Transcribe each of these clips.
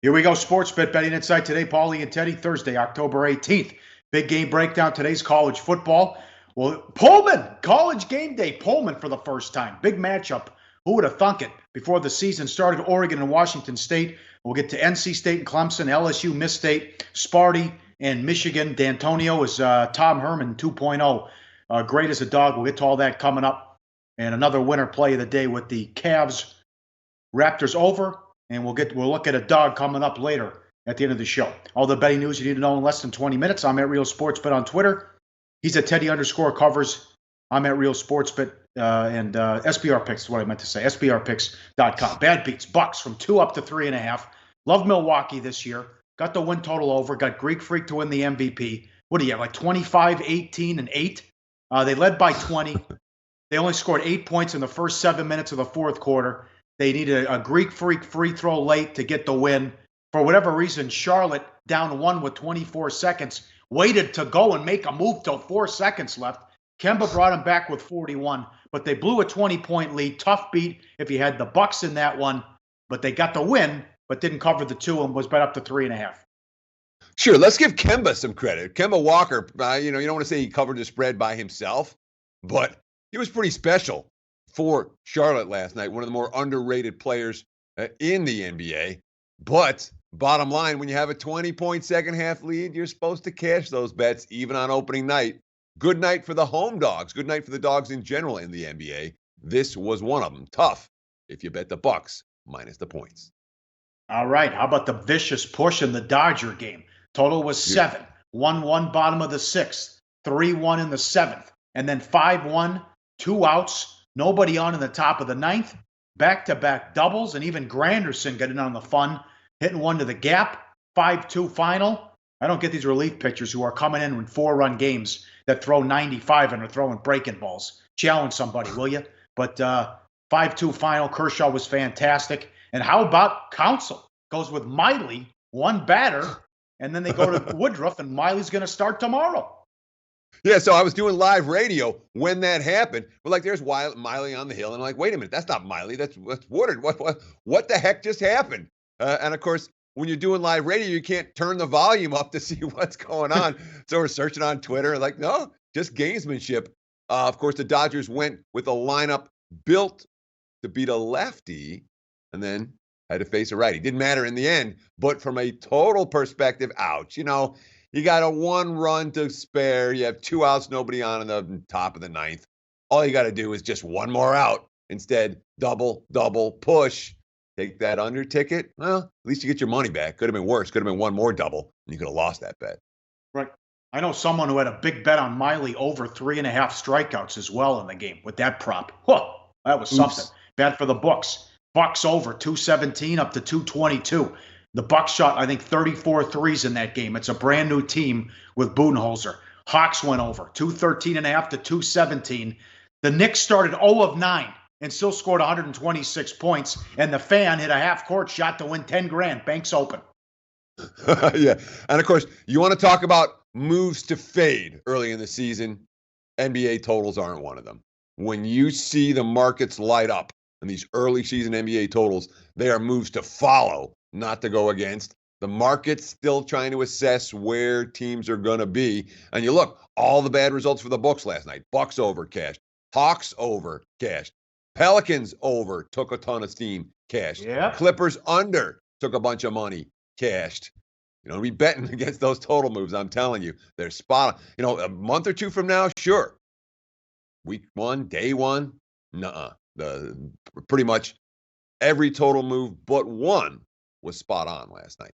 Here we go, Sports Bet Betting Insight today. Pauly and Teddy, Thursday, October 18th. Big game breakdown. Today's college football. Well, Pullman, college game day. Pullman for the first time. Big matchup. Who would have thunk it? Before the season started, Oregon and Washington State. We'll get to NC State and Clemson, LSU, Miss State, Sparty, and Michigan. D'Antonio is Tom Herman 2.0. Great as a dog. We'll get to all that coming up. And another winner play of the day with the Cavs Raptors over. And we'll look at a dog coming up later at the end of the show. All the betting news you need to know in less than 20 minutes. I'm at Real Sportsbet on Twitter. He's at Teddy_covers. I'm at Real Sportsbet and SBR Picks is what I meant to say. SBRpicks.com. Bad beats. Bucks from 2 up to 3.5. Love Milwaukee this year. Got the win total over. Got Greek Freak to win the MVP. What do you have? Like 25, 18, and 8? They led by 20. They only scored 8 points in the first 7 minutes of the fourth quarter. They needed a Greek Freak free throw late to get the win. For whatever reason, Charlotte, down 1 with 24 seconds, waited to go and make a move till 4 seconds left. Kemba brought him back with 41, but they blew a 20-point lead. Tough beat if you had the Bucks in that one, but they got the win, but didn't cover the 2 and was bet up to 3.5. Sure, let's give Kemba some credit. Kemba Walker, you don't want to say he covered the spread by himself, but he was pretty special for Charlotte last night, one of the more underrated players in the NBA. But bottom line, when you have a 20-point second-half lead, you're supposed to cash those bets even on opening night. Good night for the home dogs. Good night for the dogs in general in the NBA. This was one of them. Tough if you bet the Bucks minus the points. All right. How about the vicious push in the Dodger game? Total was 7. 1-1 bottom of the 6th. 3-1 in the 7th. And then 5-1, 2 outs. Nobody on in the top of the 9th. Back-to-back doubles, and even Granderson getting on the fun, hitting one to the gap. 5-2 final. I don't get these relief pitchers who are coming in 4-run games that throw 95 and are throwing breaking balls. Challenge somebody, will you? But 5-2 final. Kershaw was fantastic. And how about Counsell? Goes with Miley, one batter, and then they go to Woodruff, and Miley's going to start tomorrow. Yeah, so I was doing live radio when that happened. But like, there's Miley on the hill, and I'm like, wait a minute, that's not Miley, that's Woodard. What the heck just happened? And of course, when you're doing live radio, you can't turn the volume up to see what's going on. So we're searching on Twitter, like, no, just gamesmanship. Of course, the Dodgers went with a lineup built to beat a lefty, and then had to face a righty. Didn't matter in the end, but from a total perspective, ouch. You got a 1 run to spare. You have 2 outs, nobody on in the top of the 9th. All you got to do is just 1 more out. Instead, double, push. Take that under ticket. Well, at least you get your money back. Could have been worse. Could have been 1 more double, and you could have lost that bet. Right. I know someone who had a big bet on Miley over 3.5 strikeouts as well in the game with that prop. Whoa, that was something. Bad for the books. Bucks over 217 up to 222. The Bucks shot, I think, 34 threes in that game. It's a brand new team with Budenholzer. Hawks went over 213.5 to 217. The Knicks started 0 of 9 and still scored 126 points. And the fan hit a half-court shot to win $10,000. Banks open. Yeah. And, of course, you want to talk about moves to fade early in the season. NBA totals aren't one of them. When you see the markets light up in these early season NBA totals, they are moves to follow, not to go against. The market's still trying to assess where teams are going to be. And you look, all the bad results for the books last night. Bucks over cashed. Hawks over cashed. Pelicans over took a ton of steam, cashed. Yeah. Clippers under took a bunch of money, cashed. Be betting against those total moves. I'm telling you, they're spot on. A month or 2 from now, sure. Week 1, day 1, nuh-uh. Pretty much every total move but one was spot on last night.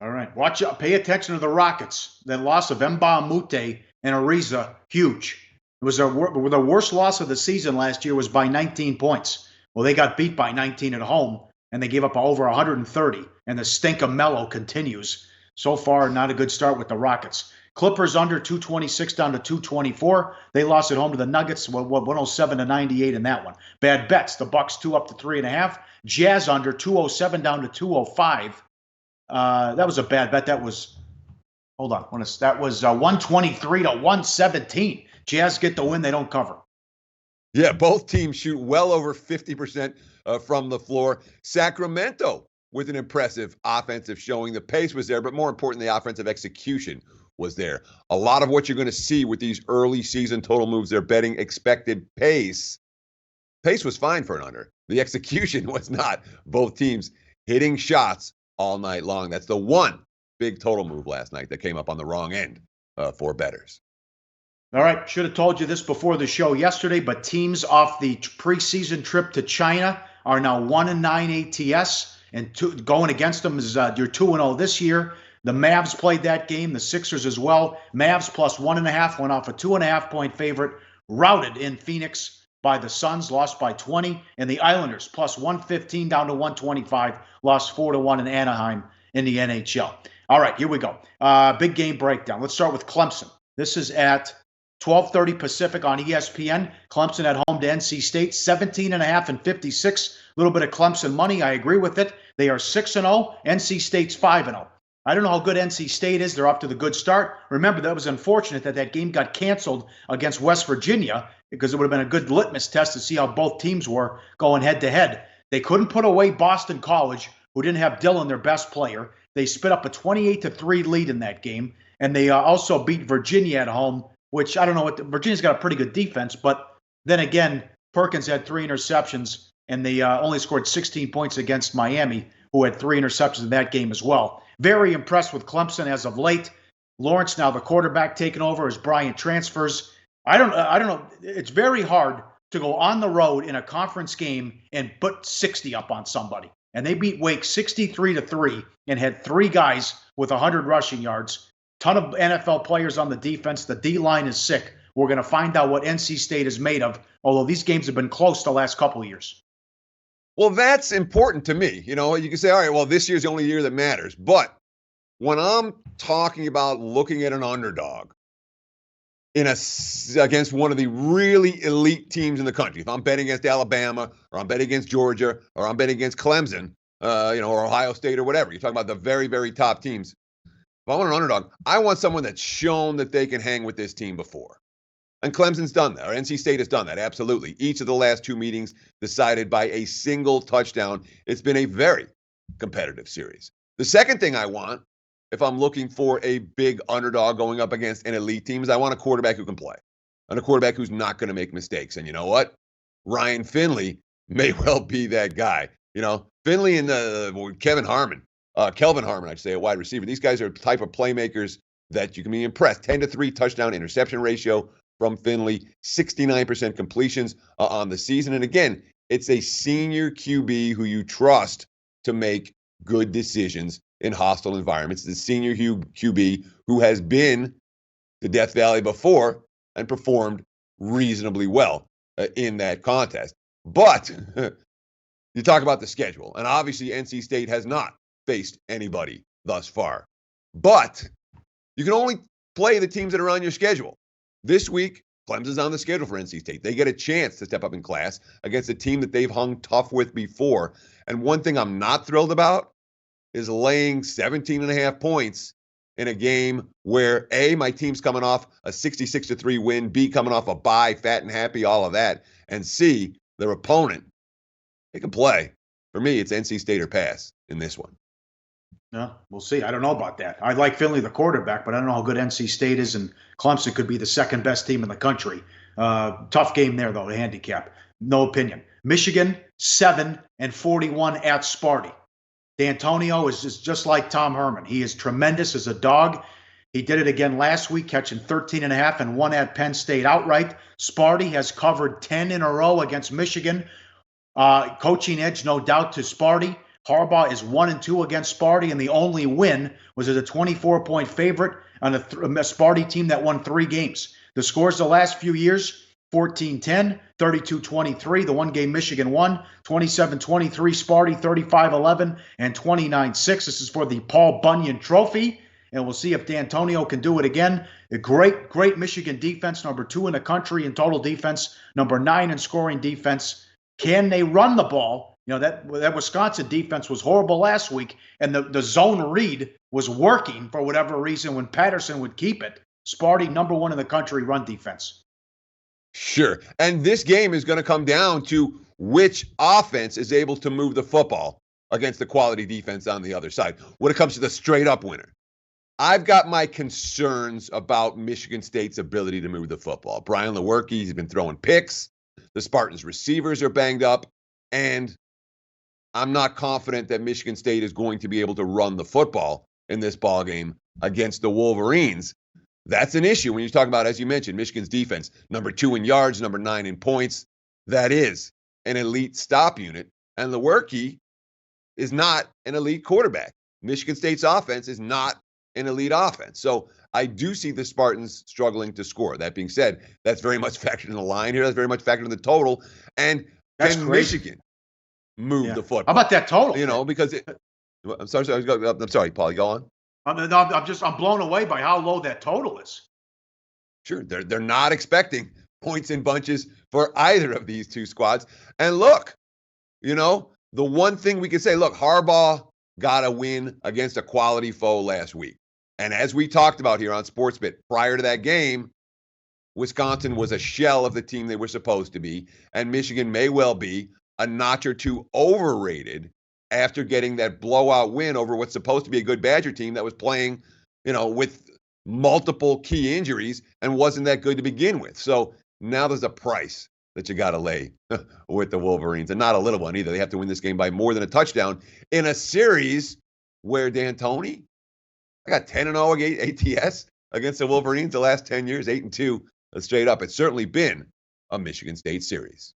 All right. Watch out. Pay attention to the Rockets. That loss of Mbah Moute and Ariza, huge. It was the worst loss of the season last year was by 19 points. Well, they got beat by 19 at home, and they gave up over 130, and the stink of Melo continues. So far, not a good start with the Rockets. Clippers under 226 down to 224. They lost at home to the Nuggets, 107 to 98 in that one. Bad bets. The Bucks 2 up to 3.5. Jazz under 207 down to 205. That was a bad bet. That was, that was 123 to 117. Jazz get the win. They don't cover. Yeah, both teams shoot well over 50% from the floor. Sacramento with an impressive offensive showing. The pace was there, but more importantly, the offensive execution was there. A lot of what you're going to see with these early season total moves, they're betting expected pace. Pace was fine for an under. The execution was not. Both teams hitting shots all night long. That's the one big total move last night that came up on the wrong end for bettors. All right, should have told you this before the show yesterday, but teams off the preseason trip to China are now 1-9 ATS, and going against them is you're 2-0 this year. The Mavs played that game, the Sixers as well. Mavs plus 1.5 went off a 2.5-point favorite, routed in Phoenix by the Suns, lost by 20, and the Islanders plus 115 down to 125, lost 4-1 in Anaheim in the NHL. All right, here we go. Big game breakdown. Let's start with Clemson. This is at 12:30 Pacific on ESPN. Clemson at home to NC State, 17.5 and 56. A little bit of Clemson money. I agree with it. They are 6-0. NC State's 5-0. I don't know how good NC State is. They're up to the good start. Remember, that was unfortunate that game got canceled against West Virginia because it would have been a good litmus test to see how both teams were going head-to-head. They couldn't put away Boston College, who didn't have Dillon, their best player. They spit up a 28-3 lead in that game, and they also beat Virginia at home, which I don't know Virginia's got a pretty good defense, but then again, Perkins had 3 interceptions, and they only scored 16 points against Miami, who had 3 interceptions in that game as well. Very impressed with Clemson as of late. Lawrence now the quarterback taking over as Bryant transfers. I don't know. It's very hard to go on the road in a conference game and put 60 up on somebody. And they beat Wake 63-3 and had 3 guys with 100 rushing yards. Ton of NFL players on the defense. The D-line is sick. We're going to find out what NC State is made of, although these games have been close the last couple of years. Well, that's important to me. You know, you can say, all right, well, this year's the only year that matters. But when I'm talking about looking at an underdog against one of the really elite teams in the country, if I'm betting against Alabama or I'm betting against Georgia or I'm betting against Clemson, or Ohio State or whatever, you're talking about the very, very top teams. If I want an underdog, I want someone that's shown that they can hang with this team before. And Clemson's done that, or NC State has done that, absolutely. Each of the last 2 meetings decided by a single touchdown. It's been a very competitive series. The second thing I want, if I'm looking for a big underdog going up against an elite team, is I want a quarterback who can play, and a quarterback who's not going to make mistakes. And you know what? Ryan Finley may well be that guy. You know, Finley and Kelvin Harmon, I should say, a wide receiver. These guys are the type of playmakers that you can be impressed. 10-3 touchdown interception ratio from Finley, 69% completions on the season. And again, it's a senior QB who you trust to make good decisions in hostile environments. The senior QB who has been to Death Valley before and performed reasonably well in that contest. But you talk about the schedule, and obviously NC State has not faced anybody thus far. But you can only play the teams that are on your schedule. This week, Clemson's on the schedule for NC State. They get a chance to step up in class against a team that they've hung tough with before. And one thing I'm not thrilled about is laying 17.5 points in a game where A, my team's coming off a 66-3 win, B, coming off a bye, fat and happy, all of that, and C, their opponent, they can play. For me, it's NC State or pass in this one. No, we'll see. I don't know about that. I like Finley, the quarterback, but I don't know how good NC State is, and Clemson could be the second best team in the country. Tough game there, though, the handicap. No opinion. Michigan, 7-41 at Sparty. D'Antonio is just like Tom Herman. He is tremendous as a dog. He did it again last week, catching 13.5 and 1 at Penn State outright. Sparty has covered 10 in a row against Michigan. Coaching edge, no doubt, to Sparty. Harbaugh is 1-2 against Sparty, and the only win was as a 24-point favorite on a Sparty team that won 3 games. The scores the last few years, 14-10, 32-23. The one game Michigan won, 27-23 Sparty, 35-11, and 29-6. This is for the Paul Bunyan Trophy, and we'll see if D'Antonio can do it again. A great Michigan defense, number 2 in the country in total defense, number 9 in scoring defense. Can they run the ball? You know, that Wisconsin defense was horrible last week, and the zone read was working for whatever reason when Patterson would keep it. Sparty, number 1 in the country run defense. Sure. And this game is going to come down to which offense is able to move the football against the quality defense on the other side. When it comes to the straight-up winner, I've got my concerns about Michigan State's ability to move the football. Brian Lewerke, he's been throwing picks. The Spartans' receivers are banged up. And I'm not confident that Michigan State is going to be able to run the football in this ball game against the Wolverines. That's an issue when you talk about, as you mentioned, Michigan's defense, number 2 in yards, number 9 in points. That is an elite stop unit. And Lewerke is not an elite quarterback. Michigan State's offense is not an elite offense. So I do see the Spartans struggling to score. That being said, that's very much factored in the line here. That's very much factored in the total. And That's can crazy. Michigan move the football? How about that total? Because I'm sorry, Paul, go on. I'm blown away by how low that total is. Sure, they're not expecting points in bunches for either of these two squads. And look, the one thing we can say, look, Harbaugh got a win against a quality foe last week. And as we talked about here on Sportsbit, prior to that game, Wisconsin was a shell of the team they were supposed to be, and Michigan may well be a notch or two overrated after getting that blowout win over what's supposed to be a good Badger team that was playing, with multiple key injuries and wasn't that good to begin with. So now there's a price that you got to lay with the Wolverines, and not a little one either. They have to win this game by more than a touchdown in a series where D'Antoni, I got 10-0 ATS against the Wolverines the last 10 years, 8-2 straight up. It's certainly been a Michigan State series.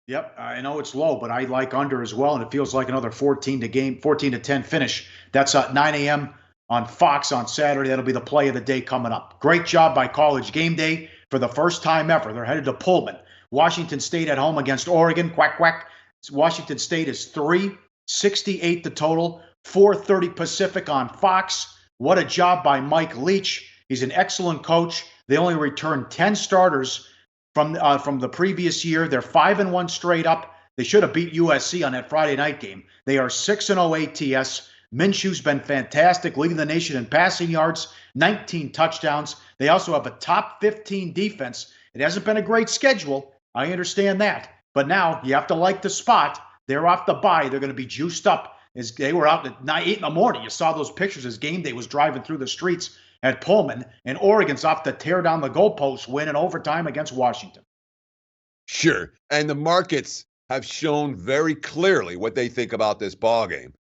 Yep, I know it's low, but I like under as well, and it feels like another 14-10 finish. That's at 9 a.m. on Fox on Saturday. That'll be the play of the day coming up. Great job by College Game Day for the first time ever. They're headed to Pullman. Washington State at home against Oregon. Quack, quack. Washington State is 368 the total, 4:30 Pacific on Fox. What a job by Mike Leach. He's an excellent coach. They only returned 10 starters from the previous year. They're 5-1 straight up. They should have beat USC on that Friday night game. They are 6-0 ATS. Minshew's been fantastic, leading the nation in passing yards, 19 touchdowns. They also have a top 15 defense. It hasn't been a great schedule. I understand that. But now you have to like the spot. They're off the bye. They're going to be juiced up. As they were out at 8 in the morning. You saw those pictures as game day was driving through the streets at Pullman, and Oregon's off to tear down the goalposts, win in overtime against Washington. Sure, and the markets have shown very clearly what they think about this ball game.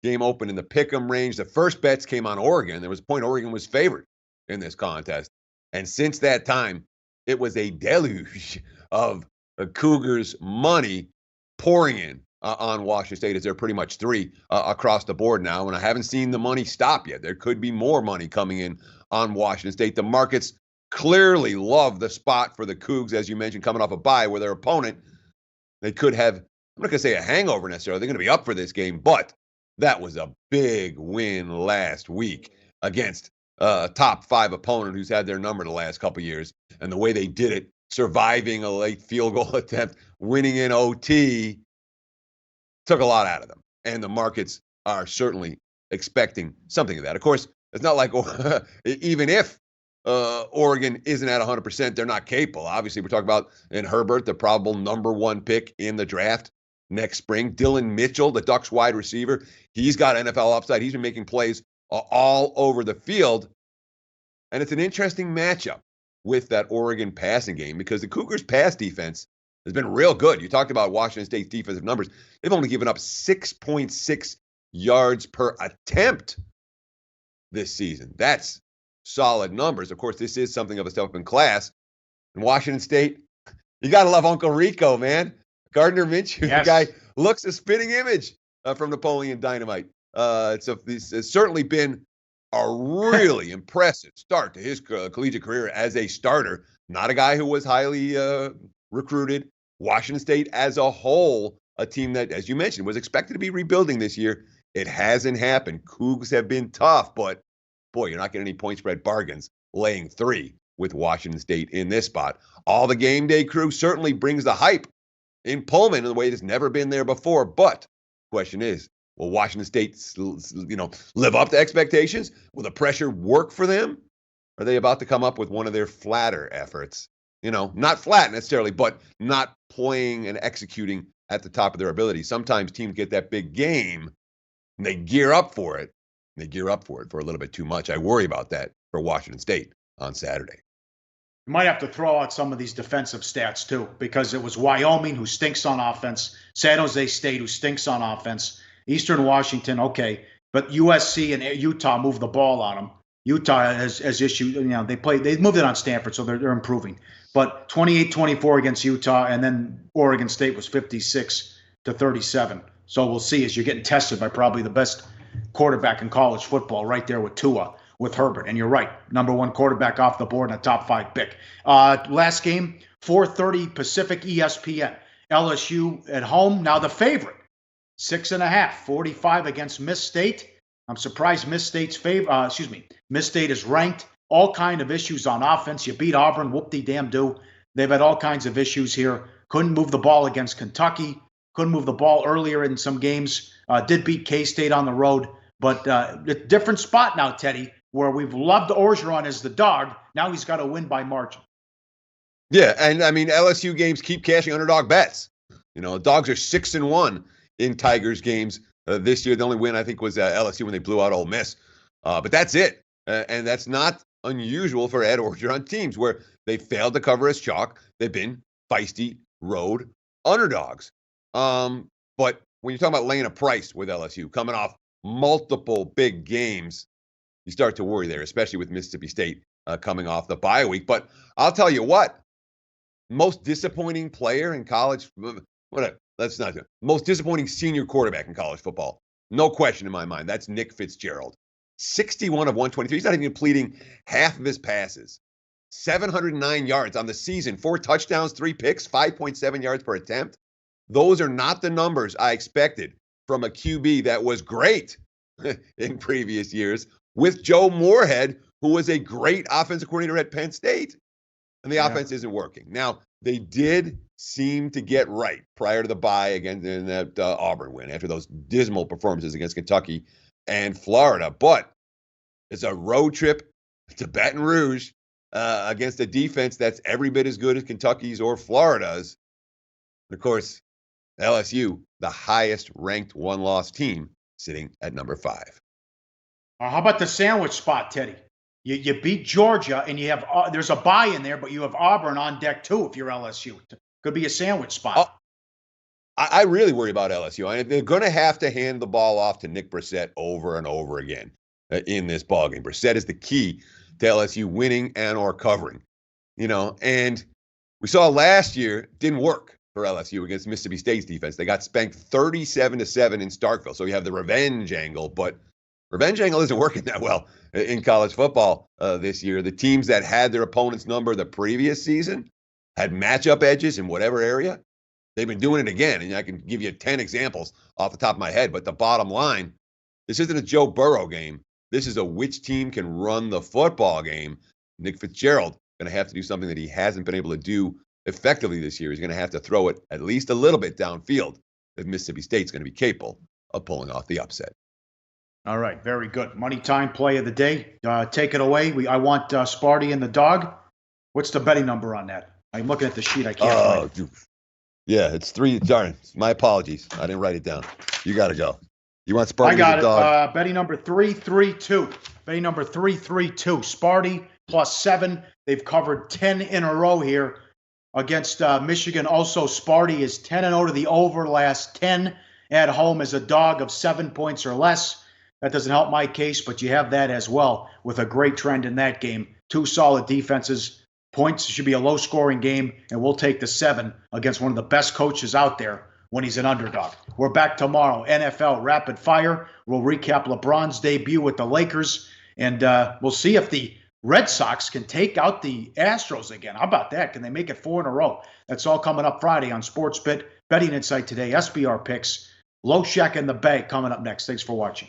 Game opened in the pick'em range. The first bets came on Oregon. There was a point Oregon was favored in this contest, and since that time, it was a deluge of Cougars money pouring in on Washington State, as they're pretty much 3 across the board now. And I haven't seen the money stop yet. There could be more money coming in on Washington State. The markets clearly love the spot for the Cougs, as you mentioned, coming off a bye where their opponent, they could have, I'm not going to say a hangover necessarily. They're going to be up for this game, but that was a big win last week against a top 5 opponent who's had their number the last couple of years. And the way they did it, surviving a late field goal attempt, winning in OT, took a lot out of them. And the markets are certainly expecting something of that. Of course, it's not like even if Oregon isn't at 100%, they're not capable. Obviously, we're talking about in Herbert, the probable number 1 pick in the draft next spring. Dylan Mitchell, the Ducks wide receiver, he's got NFL upside. He's been making plays all over the field. And it's an interesting matchup with that Oregon passing game because the Cougars' pass defense has been real good. You talked about Washington State's defensive numbers. They've only given up 6.6 yards per attempt this season. That's solid numbers. Of course, this is something of a step up in class. In Washington State, you got to love Uncle Rico, man. Gardner Minshew, Yes. The guy looks a spitting image from Napoleon Dynamite. It's certainly been a really impressive start to his collegiate career as a starter. Not a guy who was highly recruited. Washington State as a whole, a team that, as you mentioned, was expected to be rebuilding this year. It hasn't happened. Cougs have been tough, but boy, you're not getting any point spread bargains laying 3 with Washington State in this spot. All the game day crew certainly brings the hype in Pullman in a way that's never been there before. But the question is, will Washington State, live up to expectations? Will the pressure work for them? Are they about to come up with one of their flatter efforts? Not flat necessarily, but not playing and executing at the top of their ability. Sometimes teams get that big game and they gear up for it. They gear up for it for a little bit too much. I worry about that for Washington State on Saturday. You might have to throw out some of these defensive stats too, because it was Wyoming who stinks on offense, San Jose State who stinks on offense, Eastern Washington, okay, but USC and Utah moved the ball on them. Utah has issued, they moved it on Stanford, so they're improving. But 28-24 against Utah, and then Oregon State was 56-37. So we'll see as you're getting tested by probably the best quarterback in college football, right there with Tua, with Herbert. And you're right, number one quarterback off the board and a top 5 pick. Last game, 4:30 Pacific, ESPN. LSU at home, now the favorite, 6.5, 45 against Miss State. I'm surprised Miss State is ranked. All kind of issues on offense. You beat Auburn, whoop-de-damn-do. They've had all kinds of issues here. Couldn't move the ball against Kentucky. Couldn't move the ball earlier in some games. Did beat K-State on the road. But a different spot now, Teddy, where we've loved Orgeron as the dog. Now he's got to win by margin. Yeah, and I mean, LSU games keep cashing underdog bets. Dogs are 6-1 in Tigers games this year. The only win, I think, was LSU when they blew out Ole Miss. But that's it. And that's not unusual for Ed Orgeron teams where they failed to cover as chalk. They've been feisty road underdogs. But when you're talking about laying a price with LSU, coming off multiple big games, you start to worry there, especially with Mississippi State coming off the bye week. But I'll tell you what, most disappointing player in college, most disappointing senior quarterback in college football, no question in my mind, that's Nick Fitzgerald. 61 of 123. He's not even completing half of his passes. 709 yards on the season, 4 touchdowns, 3 picks, 5.7 yards per attempt. Those are not the numbers I expected from a QB that was great in previous years with Joe Moorhead, who was a great offensive coordinator at Penn State. And the offense isn't working. Now, they did seem to get right prior to the bye again in that Auburn win after those dismal performances against Kentucky and Florida. But it's a road trip to Baton Rouge against a defense that's every bit as good as Kentucky's or Florida's. And of course, LSU, the highest ranked one-loss team, sitting at number 5. How about the sandwich spot, Teddy? You beat Georgia, and you have there's a bye in there, but you have Auburn on deck too if you're LSU. Could be a sandwich spot. I really worry about LSU. They're going to have to hand the ball off to Nick Brissett over and over again in this ballgame. Brissett is the key to LSU winning and or covering. And we saw last year didn't work for LSU against Mississippi State's defense. They got spanked 37-7 in Starkville. So you have the revenge angle, but revenge angle isn't working that well in college football this year. The teams that had their opponent's number the previous season had matchup edges in whatever area. They've been doing it again, and I can give you 10 examples off the top of my head. But the bottom line, this isn't a Joe Burrow game. This is a which team can run the football game. Nick Fitzgerald going to have to do something that he hasn't been able to do effectively this year. He's going to have to throw it at least a little bit downfield if Mississippi State's going to be capable of pulling off the upset. All right, very good. Money time play of the day. Take it away. I want Sparty and the dog. What's the betting number on that? I'm looking at the sheet. I can't find it. Yeah, it's 3. Darn, my apologies. I didn't write it down. You got to go. You want Sparty? I got and the dog? it. Betting number 332. Betting number 332. Sparty +7. They've covered 10 in a row here against Michigan. Also, Sparty is 10-0 to the over last 10 at home as a dog of 7 points or less. That doesn't help my case, but you have that as well with a great trend in that game. 2 solid defenses. Points should be a low-scoring game, and we'll take the 7 against one of the best coaches out there when he's an underdog. We're back tomorrow. NFL Rapid Fire. We'll recap LeBron's debut with the Lakers, and we'll see if the Red Sox can take out the Astros again. How about that? Can they make it 4 in a row? That's all coming up Friday on SportsBit. Betting Insight today, SBR Picks. Low Shack in the Bay coming up next. Thanks for watching.